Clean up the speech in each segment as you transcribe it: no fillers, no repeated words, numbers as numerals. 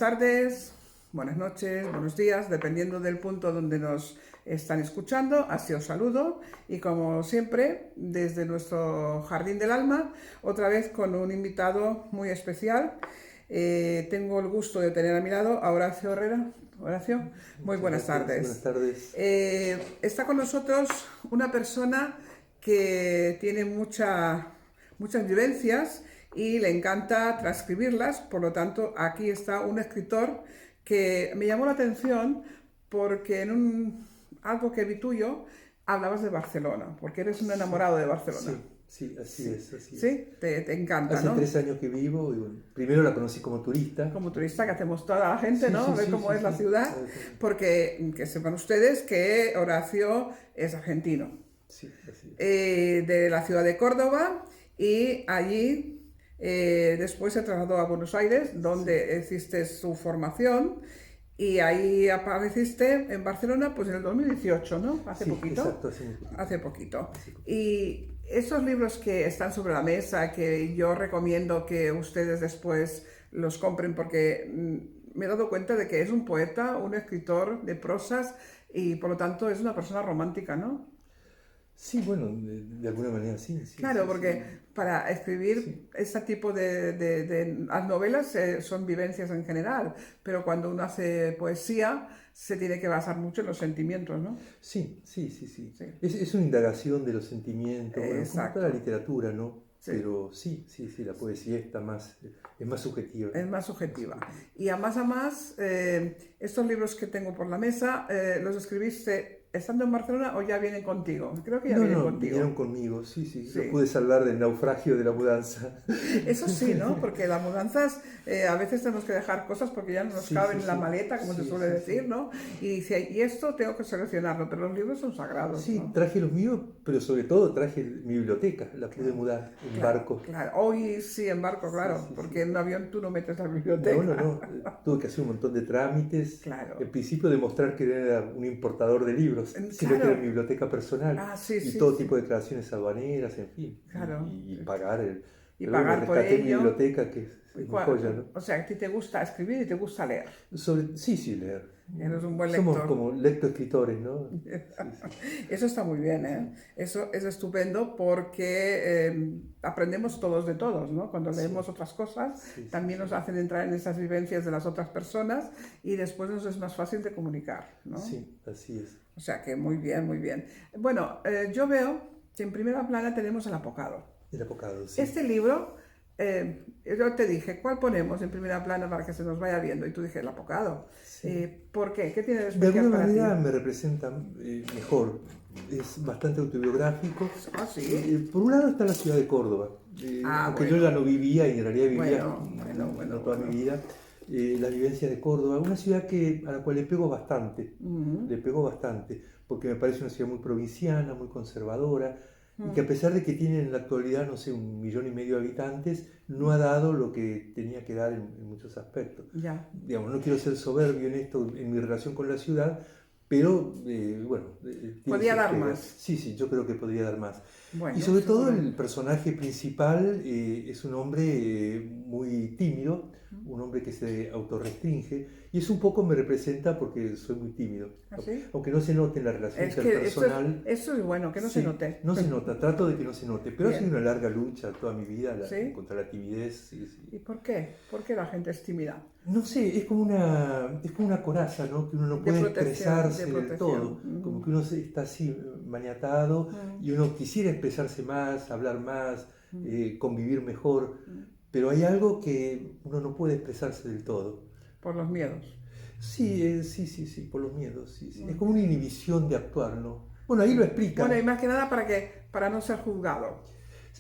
tardes, buenas noches, buenos días, dependiendo del punto donde nos están escuchando. Así os saludo y como siempre, desde nuestro Jardín del Alma, otra vez con un invitado muy especial. Tengo el gusto de tener a mi lado a Horacio Herrera. Horacio, muy buenas tardes. Buenas tardes. Está con nosotros una persona que tiene muchas vivencias y le encanta transcribirlas, por lo tanto aquí está un escritor que me llamó la atención porque en algo que vi tuyo hablabas de Barcelona, porque eres un enamorado de Barcelona. Sí, así es. ¿Sí? Te encanta, Hace ¿no? 3 años que vivo y bueno, primero la conocí como turista. Como turista, que hacemos toda la gente, Sí, ¿no? sí, Ver sí, cómo sí, es la sí. ciudad, porque que sepan ustedes que Horacio es argentino. Sí, así es. De la ciudad de Córdoba, y allí después se trasladó a Buenos Aires, donde hiciste su formación, y ahí apareciste en Barcelona pues en el 2018, ¿no? Hace Sí, poquito. exacto, hace muy poquito. Hace poquito. Hace poquito. Y esos libros que están sobre la mesa, que yo recomiendo que ustedes después los compren, porque me he dado cuenta de que es un poeta, un escritor de prosas, y por lo tanto es una persona romántica, ¿no? Sí, bueno, de alguna manera sí. Claro, Sí, porque sí. para escribir Sí. este tipo de las novelas son vivencias en general, pero cuando uno hace poesía se tiene que basar mucho en los sentimientos, ¿no? Sí. Sí. Es una indagación de los sentimientos, bueno, como toda la Exacto. literatura, ¿no? Sí. Pero sí, la poesía es más subjetiva. Es más subjetiva. Y a más, estos libros que tengo por la mesa, ¿los escribiste estando en Barcelona o ya vienen contigo? Creo que ya vienen No, contigo. vinieron conmigo, sí. Sí. Yo pude salvar del naufragio de la mudanza. Eso sí, ¿no? Porque las mudanzas a veces tenemos que dejar cosas porque ya no nos caben en la maleta, como se suele decir, ¿no? Y dice, y esto tengo que seleccionarlo, pero los libros son sagrados, Sí, ¿no? traje los míos, pero sobre todo traje mi biblioteca, la pude mudar en barco. Claro, hoy sí en barco, claro, porque en un avión tú no metes la biblioteca. No, tuve que hacer un montón de trámites. Claro. En principio demostrar que era un importador de libros, sino que era mi biblioteca personal. Y todo tipo de declaraciones aduaneras, en fin. Claro. Y pagar el... Y pero pagar bueno, por rescaté ello. mi biblioteca, que es mi joya, ¿no? O sea, a ti te gusta escribir y te gusta leer. Sí, leer. Eres un buen lector. Somos como lectoescritores, ¿no? Eso está muy bien, ¿eh? Eso es estupendo porque aprendemos todos de todos, ¿no? Cuando leemos otras cosas, también nos hacen entrar en esas vivencias de las otras personas y después nos es más fácil de comunicar, ¿no? Sí, así es. O sea que muy bien, muy bien. Bueno, yo veo que en primera plana tenemos El Apocado. El Apocado, sí. Este libro, yo te dije, ¿cuál ponemos en primera plana para que se nos vaya viendo? Y tú dije, El Apocado. Sí. ¿Por qué? ¿Qué tiene de De especial alguna para ti? manera me representa mejor. Es bastante autobiográfico. Ah, sí. Por un lado está la ciudad de Córdoba, aunque yo ya no vivía y en realidad vivía no toda mi vida. La vivencia de Córdoba, una ciudad a la cual le pego bastante, porque me parece una ciudad muy provinciana, muy conservadora, y que a pesar de que tiene en la actualidad, no sé, 1,5 millones de habitantes, no ha dado lo que tenía que dar en muchos aspectos. Ya. Digamos, no quiero ser soberbio en esto, en mi relación con la ciudad, pero bueno... Podría dar más. Sí, yo creo que podría dar más. Bueno, y sobre todo seguro. el personaje principal es un hombre muy tímido, un hombre que se autorrestringe, y eso un poco me representa porque soy muy tímido. ¿Ah, sí? Aunque no se note en la relación Es que interpersonal. eso es bueno, que no se note. No se nota, trato de que no se note, pero ha Bien. sido una larga lucha toda mi vida ¿Sí? contra la timidez. ¿Y por qué? ¿Por qué la gente es tímida? No sé, es como una coraza, ¿no? Que uno no puede expresarse del todo, como que uno está así maniatado y uno quisiera expresarse más, hablar más, convivir mejor, pero hay algo que uno no puede expresarse del todo. Por los miedos. Sí, por los miedos, sí. Es como una inhibición de actuar, ¿no? Bueno, ahí lo explica. Bueno, y más que nada para no ser juzgado.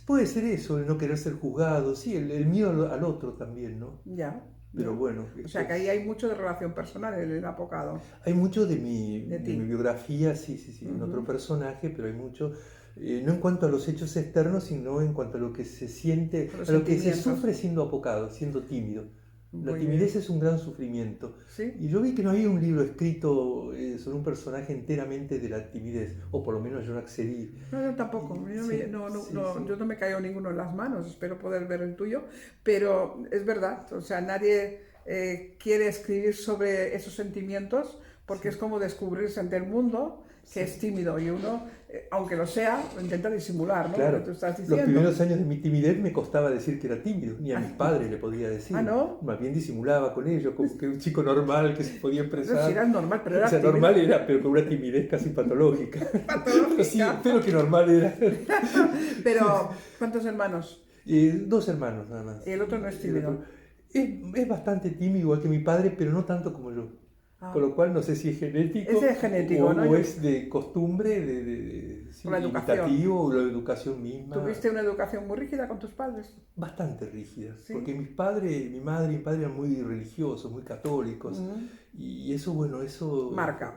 Puede ser eso, el no querer ser juzgado, sí, el miedo al otro también, ¿no? Ya. Pero bueno. O sea que ahí hay mucho de relación personal en El Apocado. Hay mucho de mi biografía, sí, en otro personaje, pero hay mucho, no en cuanto a los hechos externos, sino en cuanto a lo que se siente, a lo que se sufre siendo apocado, siendo tímido. La timidez es un gran sufrimiento. ¿Sí? Y yo vi que no había un libro escrito sobre un personaje enteramente de la timidez, o por lo menos yo no accedí. No, yo tampoco. Yo no me cayó ninguno en las manos. Espero poder ver el tuyo. Pero es verdad, o sea, nadie quiere escribir sobre esos sentimientos porque es como descubrirse ante el mundo, que es tímido y uno, aunque lo sea, lo intenta disimular, ¿no? Claro. Lo que tú estás diciendo. Los primeros años de mi timidez me costaba decir que era tímido, ni a mis padres le podía decir. ¿Ah, no? Más bien disimulaba con ellos, como que un chico normal que se podía expresar. Pero si eras normal, pero era tímido. Normal era, pero con una timidez casi patológica. Patológica. Sí, pero que normal era. Pero, ¿cuántos hermanos? 2 hermanos nada más. Y el otro no es tímido. Es bastante tímido, igual que mi padre, pero no tanto como yo. Con lo cual no sé si es genético, Ese es genético, ¿no? o es de costumbre, sí, la educación. imitativo, o la educación misma. ¿Tuviste una educación muy rígida con tus padres? Bastante rígida, ¿Sí? porque mi madre y mi padre eran muy religiosos, muy católicos, y eso, bueno, eso marca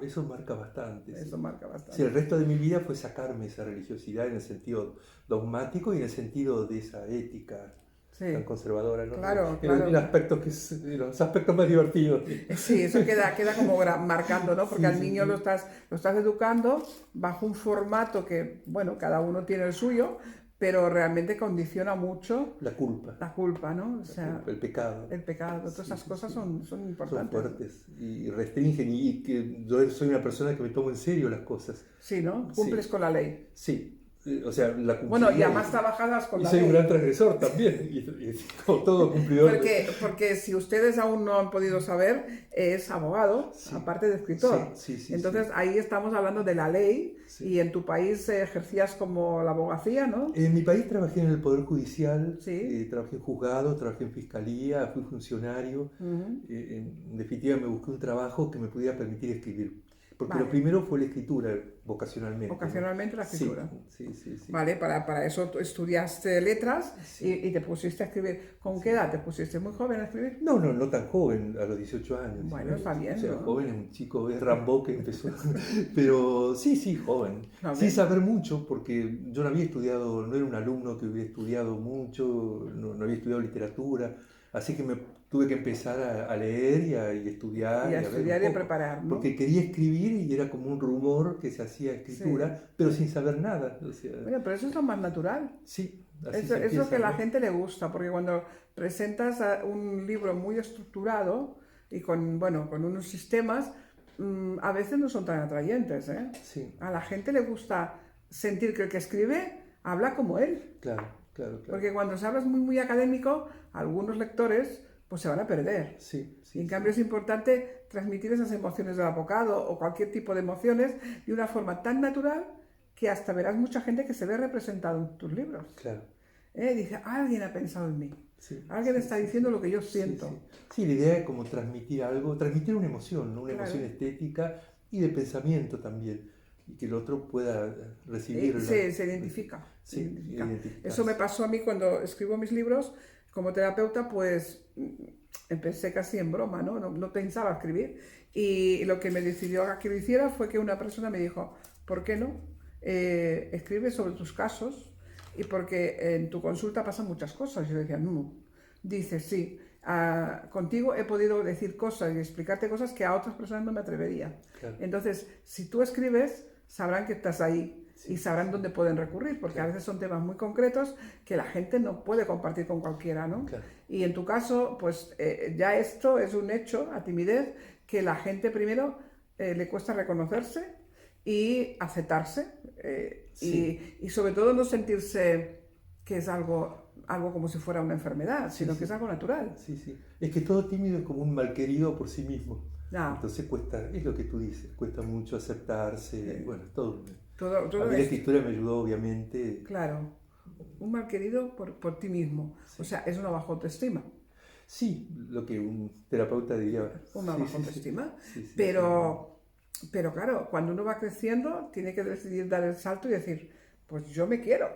bastante. Eso sí. marca bastante. Sí, el resto de mi vida fue sacarme esa religiosidad en el sentido dogmático y en el sentido de esa ética. Sí. Tan conservadora, ¿no? Claro, en aspectos los aspectos más divertidos. Sí, eso queda como marcando, ¿no? Porque al niño lo estás educando bajo un formato que, bueno, cada uno tiene el suyo, pero realmente condiciona mucho la culpa, ¿no? O sea, el pecado. Todas esas cosas son importantes. Son fuertes y restringen, y que yo soy una persona que me tomo en serio las cosas. Sí, ¿no? Cumples con la ley. Sí. O sea, la cumplidad. Bueno, y además trabajadas con la ley. Y soy un gran transgresor también, y como todo cumplidor. Porque si ustedes aún no han podido saber, es abogado, aparte de escritor. Entonces ahí estamos hablando de la ley, y en tu país ejercías como la abogacía, ¿no? En mi país trabajé en el Poder Judicial, trabajé en juzgado, trabajé en fiscalía, fui funcionario. En definitiva me busqué un trabajo que me pudiera permitir escribir. Porque lo primero fue la escritura, vocacionalmente. Vocacionalmente, ¿no? La escritura. Sí. Vale, para eso tú estudiaste letras y te pusiste a escribir. ¿Con qué edad te pusiste? ¿Muy joven a escribir? No tan joven, a los 18 años. Bueno, está bien, o sea, ¿no? Joven es un chico, es Rambo que empezó. Pero sí, joven. Sin saber mucho, porque yo no había estudiado, no era un alumno que hubiera estudiado mucho, no había estudiado literatura. Así que me tuve que empezar a leer y a estudiar. Y a estudiar y a preparar, ¿no? Porque quería escribir y era como un rumor que se hacía escritura, pero sin saber nada. O sea, bueno, pero eso es lo más natural. Sí. Es lo que a la gente le gusta, porque cuando presentas un libro muy estructurado y con unos sistemas, a veces no son tan atrayentes, ¿eh? Sí. A la gente le gusta sentir que el que escribe habla como él. Claro. Porque cuando se hablas muy académico, algunos lectores pues se van a perder. Y en cambio es importante transmitir esas emociones del abogado o cualquier tipo de emociones de una forma tan natural que hasta verás mucha gente que se ve representado en tus libros. Claro. Dice, alguien ha pensado en mí. Alguien está diciendo lo que yo siento. Sí, la idea es como transmitir algo, transmitir una emoción, ¿no? Una emoción estética y de pensamiento también. Y que el otro pueda recibirla. Se identifica. Eso me pasó a mí cuando escribo mis libros. Como terapeuta, pues empecé casi en broma, ¿no? No pensaba escribir. Y lo que me decidió a que lo hiciera fue que una persona me dijo, ¿por qué no? Escribe sobre tus casos, y porque en tu consulta pasan muchas cosas. Yo decía, no. Dice, sí, contigo he podido decir cosas y explicarte cosas que a otras personas no me atrevería. Claro. Entonces, si tú escribes, sabrán que estás ahí. Y sabrán dónde pueden recurrir, porque a veces son temas muy concretos que la gente no puede compartir con cualquiera, ¿no? Claro. Y en tu caso, pues ya esto es un hecho, a timidez, que la gente primero le cuesta reconocerse y aceptarse, y sobre todo no sentirse que es algo como si fuera una enfermedad, sino que es algo natural. Sí. Es que todo tímido es como un malquerido por sí mismo. Entonces cuesta, es lo que tú dices, cuesta mucho aceptarse, bueno, todo a mí la escritura me ayudó, obviamente. Claro, un malquerido por ti mismo. O sea, es una baja autoestima. Sí, lo que un terapeuta diría. Una baja autoestima. Pero claro, cuando uno va creciendo, tiene que decidir dar el salto y decir, pues yo me quiero.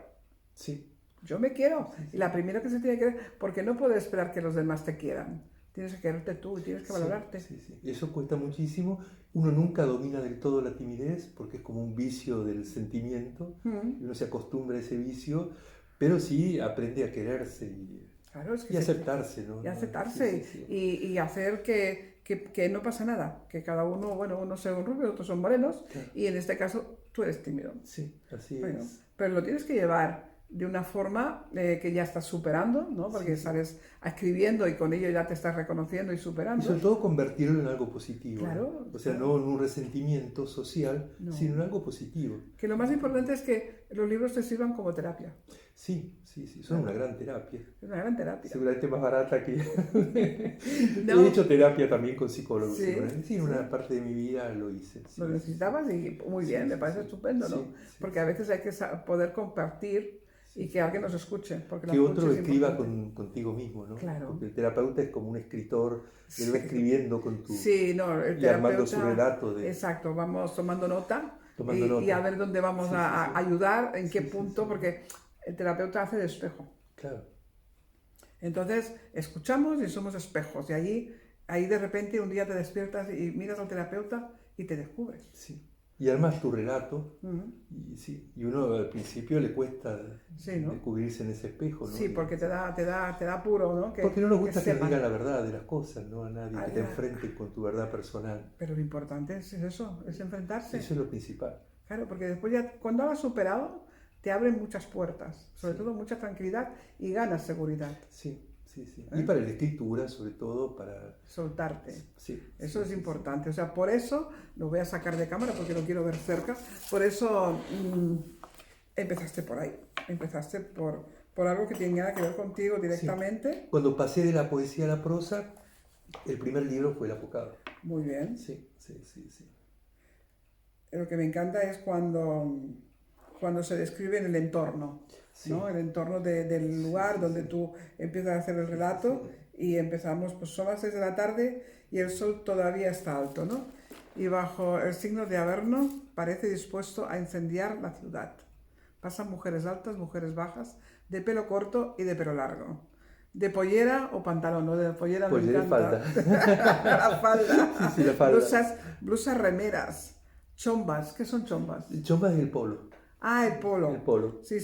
Yo me quiero. Y la primera que se tiene que ver, porque no puedes esperar que los demás te quieran. Tienes que quererte tú, tienes que valorarte. Eso cuesta muchísimo. Uno nunca domina del todo la timidez porque es como un vicio del sentimiento. Y uno se acostumbra a ese vicio, pero sí aprende a quererse y aceptarse, ¿no? Y aceptarse y hacer que no pasa nada, que cada uno, unos son rubios, otros son morenos, y en este caso tú eres tímido. Sí, así es. Pero lo tienes que llevar de una forma que ya estás superando, ¿no? Porque sales escribiendo y con ello ya te estás reconociendo y superando. Y sobre todo convertirlo en algo positivo. Claro. ¿no? O sea, no en un resentimiento social, sino en algo positivo. Que lo más importante es que los libros te sirvan como terapia. Sí, son una gran terapia. Es una gran terapia. Seguramente más barata que... He hecho terapia también con psicólogos. Sí, en una parte de mi vida lo hice. Lo necesitabas y muy bien, me parece estupendo, ¿no? Porque a veces hay que poder compartir y que alguien nos escuche. Porque que otro escriba contigo mismo, ¿no? Claro. Porque el terapeuta es como un escritor, él va escribiendo con tu... el y armando su relato. Exacto, vamos tomando nota y a ver dónde vamos a ayudar, en qué punto, porque el terapeuta hace de espejo. Claro. Entonces, escuchamos y somos espejos. Y ahí de repente un día te despiertas y miras al terapeuta y te descubres. Sí. Y armas tu relato, y uno al principio le cuesta descubrirse en ese espejo, ¿no? Sí, porque te da apuro, ¿no? Porque no nos gusta que digan la verdad de las cosas, ¿no? A nadie, que te enfrenten con tu verdad personal. Pero lo importante es eso, es enfrentarse. Eso es lo principal. Claro, porque después ya, cuando lo has superado, te abren muchas puertas, sobre todo mucha tranquilidad y ganas seguridad. Sí. Y para la escritura, sobre todo, para... soltarte. Sí. Eso es importante. O sea, por eso, lo voy a sacar de cámara porque lo quiero ver cerca, por eso empezaste por ahí. Empezaste por algo que tenía que ver contigo directamente. Sí. Cuando pasé de la poesía a la prosa, el primer libro fue El Apocado. Muy bien. Sí. Lo que me encanta es cuando se describe en el entorno. ¿no? El entorno del lugar donde tú empiezas a hacer el relato y empezamos, pues son las 6 de la tarde y el sol todavía está alto, ¿no? Y bajo el signo de Averno parece dispuesto a incendiar la ciudad. Pasan mujeres altas, mujeres bajas, de pelo corto y de pelo largo. De pollera o pantalón, ¿no? De pollera me encanta. La falda. La falda. Blusas remeras, chombas. ¿Qué son chombas? Chombas es el polo. Ah, el polo. El polo. Sí.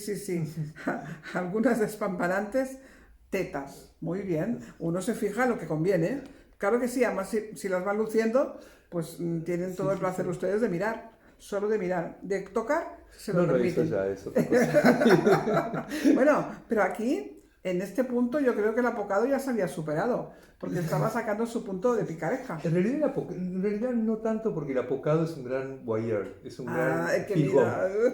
Algunas despampanantes, tetas. Muy bien. Uno se fija en lo que conviene. Claro que sí, además si las van luciendo, pues tienen todo el placer ustedes de mirar. Solo de mirar. De tocar, se lo permiten. No, eso ya es otra cosa. Bueno, pero aquí, en este punto, yo creo que el apocado ya se había superado. Porque estaba sacando su punto de picaresca. En realidad no tanto, porque el apocado es un gran voyeur, es un gran figón.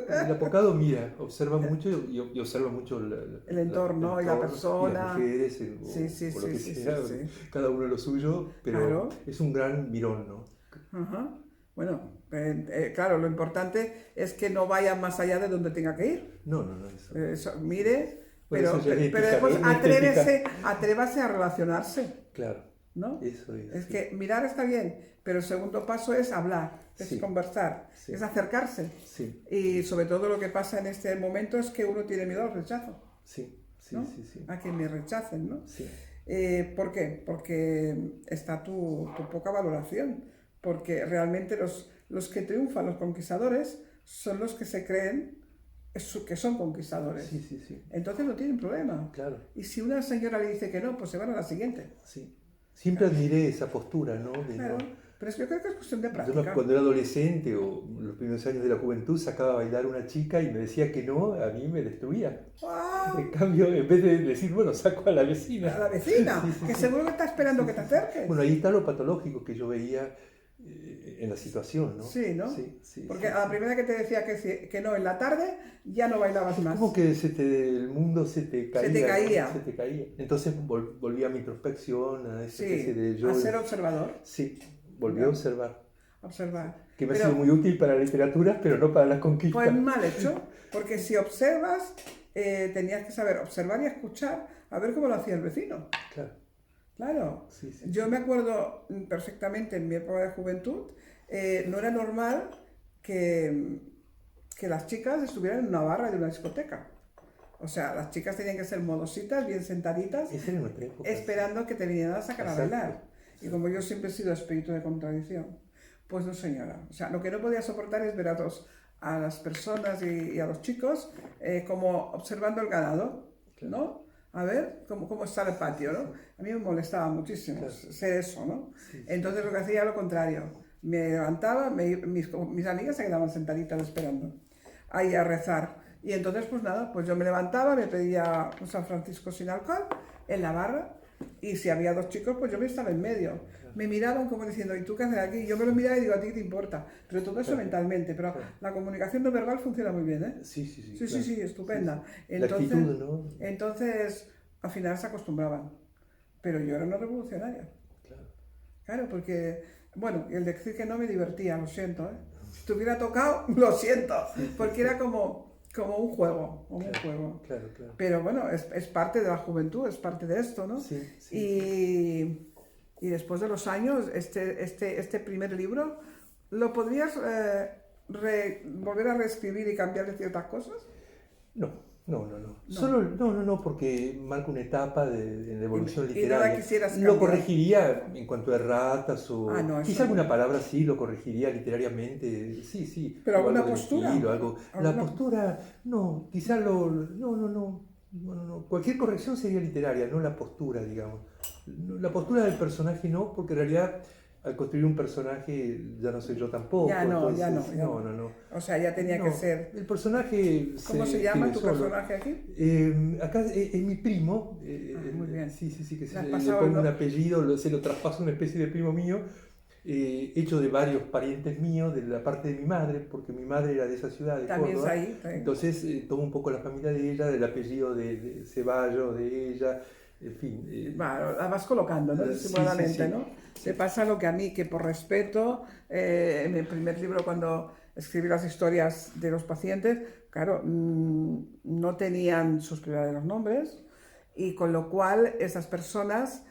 El apocado mira, observa mucho y observa mucho el entorno y la persona. Y las mujeres, o lo que sea, cada uno lo suyo, pero es un gran mirón, ¿no? Ajá. Bueno, claro, lo importante es que no vaya más allá de donde tenga que ir. No, eso mire... Pero después atrévase a relacionarse. Claro. ¿No? Eso es. Es que mirar está bien, pero el segundo paso es hablar, es conversar, es acercarse. Sí. Y sobre todo lo que pasa en este momento es que uno tiene miedo al rechazo. Sí. A que me rechacen, ¿no? Sí. ¿Por qué? Porque está tu poca valoración. Porque realmente los que triunfan, los conquistadores, son los que se creen que son conquistadores. Sí. Entonces no tienen problema. Claro. Y si una señora le dice que no, pues se van a la siguiente. Sí. Siempre admiré esa postura, ¿no? Claro. Pero yo creo que es cuestión de práctica. Yo cuando era adolescente o los primeros años de la juventud sacaba a bailar una chica y me decía que no, a mí me destruía. ¡Wow! En cambio, en vez de decir, bueno, saco a la vecina. A la vecina, que seguro que está esperando que te acerques. Bueno, ahí está lo patológico que yo veía en la situación, ¿no? Sí, ¿no? Sí. Porque a la primera que te decía que no en la tarde, ya no bailabas más. Como que el mundo se te caía. Se te caía. Entonces volví a mi introspección, a esa especie de yo. A ser observador. Sí, volví a observar. Observar. Que me ha sido muy útil para la literatura, pero no para las conquistas. Pues mal hecho, porque si observas, tenías que saber observar y escuchar, a ver cómo lo hacía el vecino. Claro. Sí. Yo me acuerdo perfectamente en mi época de juventud, no era normal que las chicas estuvieran en una barra de una discoteca. O sea, las chicas tenían que ser modositas, bien sentaditas, esperando que te vinieran a sacar a bailar. Y como yo siempre he sido espíritu de contradicción, pues no, señora. O sea, lo que no podía soportar es ver a las personas y a los chicos como observando el ganado, ¿no? A ver cómo está el patio, ¿no? A mí me molestaba muchísimo ser eso, ¿no? Entonces lo que hacía era lo contrario. Me levantaba, mis amigas se quedaban sentaditas esperando ahí a rezar. Y entonces, pues nada, pues yo me levantaba, me pedía un San Francisco sin alcohol en la barra, y si había 2 chicos, pues yo me estaba en medio. Me miraban como diciendo, ¿y tú qué haces aquí? Yo me lo miraba y digo, ¿a ti qué te importa? Pero todo eso mentalmente, pero la comunicación no verbal funciona muy bien, ¿eh? Sí, sí, sí. Sí, claro. sí, estupenda. Sí. Entonces, la actitud, ¿no? Entonces, al final se acostumbraban. Pero yo era una revolucionaria. Claro, porque, bueno, el decir que no me divertía, lo siento, ¿eh? Si te hubiera tocado, lo siento, porque era como un juego, Claro. Pero bueno, es parte de la juventud, es parte de esto, ¿no? Sí. Y después de los años, este primer libro, ¿lo podrías volver a reescribir y cambiarle ciertas cosas? No. Solo, no, porque marca una etapa de la evolución literaria. Lo corregiría en cuanto a erratas o quizá alguna palabra sí lo corregiría literariamente, sí. Pero alguna postura. La postura, no, quizá no. Cualquier corrección sería literaria, no la postura, digamos. La postura del personaje no, porque en realidad al construir un personaje ya no soy yo tampoco. Ya no. O sea, ya tenía que ser... El personaje... ¿Cómo se llama tu personaje aquí? Acá es mi primo. Muy bien. Sí, que le pongo un apellido, se lo traspaso a una especie de primo mío, hecho de varios parientes míos, de la parte de mi madre, porque mi madre era de esa ciudad, de también Córdoba. Ahí. Entonces tomo un poco la familia de ella, del apellido de Ceballos, de ella, en fin. La vas colocando, ¿no? Disimuladamente, ¿no? Se pasa lo que a mí, que por respeto, en el primer libro cuando escribí las historias de los pacientes, claro, no tenían sus verdaderos nombres, y con lo cual esas personas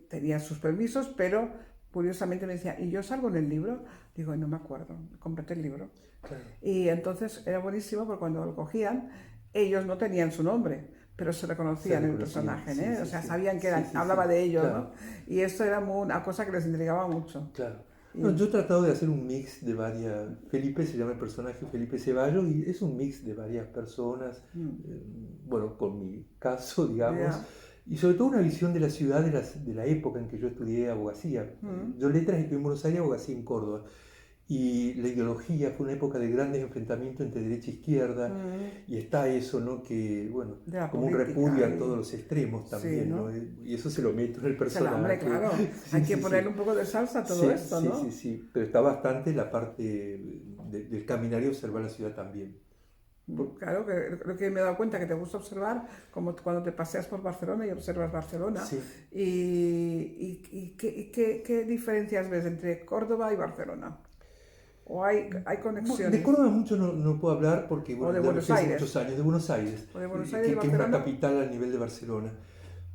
tenían sus permisos, pero curiosamente me decían, ¿y yo salgo en el libro? Digo, no me acuerdo, cómprate el libro. Claro. Y entonces era buenísimo porque cuando lo cogían, ellos no tenían su nombre, pero se reconocían en el personaje, ¿eh? O sea, sabían que hablaba de ellos, claro. ¿No? Y esto era una cosa que les intrigaba mucho. Claro. No, yo he tratado de hacer un mix de varias... Felipe se llama el personaje Felipe Ceballos y es un mix de varias personas, bueno, con mi caso, digamos, y sobre todo una visión de la ciudad de la época en que yo estudié abogacía. Yo letras estudié en Buenos Aires, abogacía en Córdoba. Y la ideología fue una época de grandes enfrentamientos entre derecha e izquierda, y está eso, ¿no? Que, bueno, como un repudio a todos los extremos también, sí, ¿no? Y eso se lo meto en el personaje. Hombre, claro, hay que ponerle un poco de salsa a todo esto, ¿no? Sí, pero está bastante la parte del caminar y observar la ciudad también. Claro, creo que me he dado cuenta que te gusta observar, como cuando te paseas por Barcelona y observas Barcelona. Sí. ¿Y qué diferencias ves entre Córdoba y Barcelona? ¿O hay conexiones? De Córdoba mucho no puedo hablar porque bueno, de Buenos Aires. Hace muchos años, de Buenos Aires, que es una capital al nivel de Barcelona.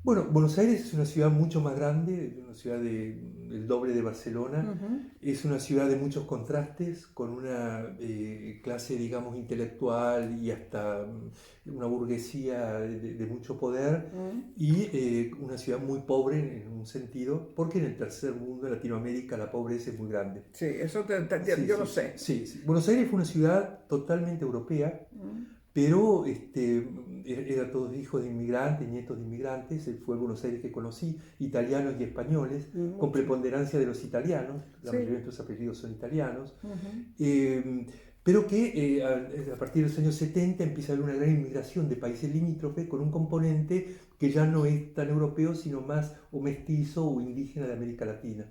Bueno, Buenos Aires es una ciudad mucho más grande, una ciudad del doble de Barcelona. Es una ciudad de muchos contrastes, con una clase, digamos, intelectual y hasta una burguesía de mucho poder, y una ciudad muy pobre en un sentido, porque en el tercer mundo, en Latinoamérica, la pobreza es muy grande. Sí, eso yo lo sé. Sí. Buenos Aires fue una ciudad totalmente europea, pero era todos hijos de inmigrantes, nietos de inmigrantes. Fue Buenos Aires que conocí, italianos y españoles, con preponderancia de los italianos, la mayoría de los apellidos son italianos, pero que a partir de los años 70 empieza a haber una gran inmigración de países limítrofes con un componente que ya no es tan europeo, sino más o mestizo o indígena de América Latina.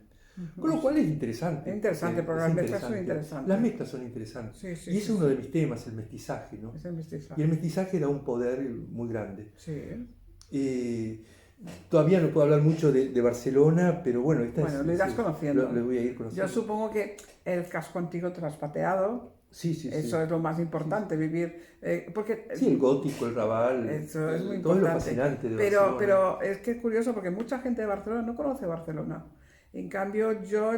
Con lo cual es interesante. Es interesante, pero las mezclas son interesantes. Las mezclas son interesantes. Sí, y ese es uno de mis temas, el mestizaje, ¿no? Es el mestizaje. Y el mestizaje da un poder muy grande. Sí. Todavía no puedo hablar mucho de Barcelona, pero bueno, lo irás conociendo. Lo voy a ir conociendo. Yo supongo que el casco antiguo te lo has pateado. Sí. Eso es lo más importante, vivir. Porque, el gótico, el Raval. Eso es muy todo importante. Todo lo fascinante de Barcelona. Pero es que es curioso porque mucha gente de Barcelona no conoce Barcelona. En cambio, yo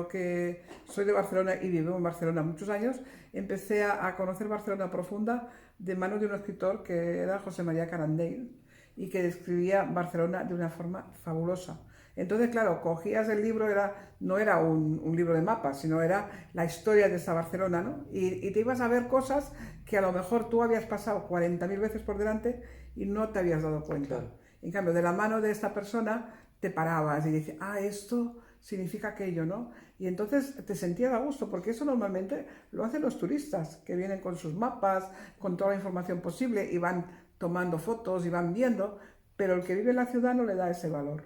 que soy de Barcelona y vivo en Barcelona muchos años, empecé a conocer Barcelona profunda de manos de un escritor que era José María Carandell y que describía Barcelona de una forma fabulosa. Entonces, claro, cogías el libro, no era un libro de mapas, sino era la historia de esa Barcelona, ¿no? Y te ibas a ver cosas que a lo mejor tú habías pasado 40.000 veces por delante y no te habías dado cuenta. Claro. En cambio, de la mano de esta persona te parabas y dices, esto significa aquello, ¿no? Y entonces te sentías a gusto, porque eso normalmente lo hacen los turistas, que vienen con sus mapas, con toda la información posible y van tomando fotos y van viendo, pero el que vive en la ciudad no le da ese valor.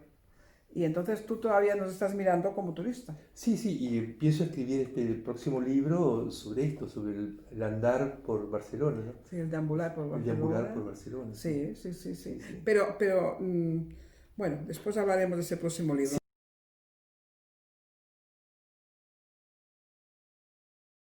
Y entonces tú todavía nos estás mirando como turista. Sí, sí, y pienso escribir el próximo libro sobre esto, sobre el andar por Barcelona, ¿no? Sí, el deambular por Barcelona. El deambular por Barcelona. Sí. Pero bueno, después hablaremos de ese próximo libro.